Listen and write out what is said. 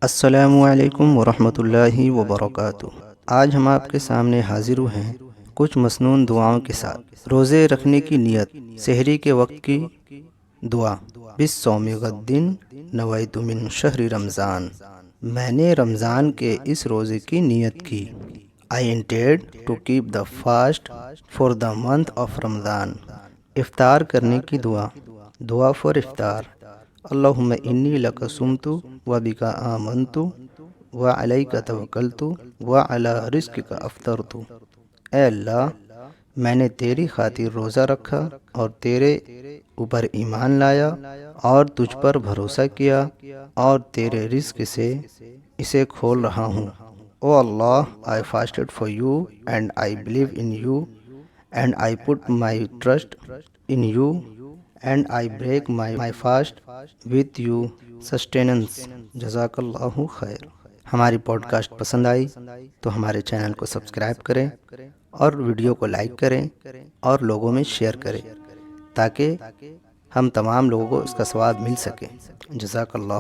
السلام علیکم ورحمۃ اللہ وبرکاتہ۔ آج ہم آپ کے سامنے حاضر ہوئے ہیں کچھ مسنون دعاؤں کے ساتھ۔ روزے رکھنے کی نیت، سحری کے وقت کی دعا۔ بالصوم غد نویت من شہر رمضان، میں نے رمضان کے اس روزے کی نیت کی۔ I intend to keep the fast for the month of رمضان۔ افطار کرنے کی دعا، دعا فار افطار۔ اللہم انی لک صمت وبک آمنت وعلیک توکلت وعلی رزقک افطرت۔ اے اللہ، میں نے تیری خاطر روزہ رکھا اور تیرے اوپر ایمان لایا اور تجھ پر بھروسہ کیا اور تیرے رزق سے اسے کھول رہا ہوں۔ او اللہ، I fasted for you and I believe in you and I put my trust in you and I break my fast with you sustenance۔ جزاک اللہ خیر۔ ہماری پوڈ کاسٹ پسند آئی تو ہمارے چینل کو سبسکرائب کریں اور ویڈیو کو لائک کریں اور لوگوں میں شیئر کریں تاکہ ہم تمام لوگوں کو اس کا ثواب مل سکے۔ جزاک اللہ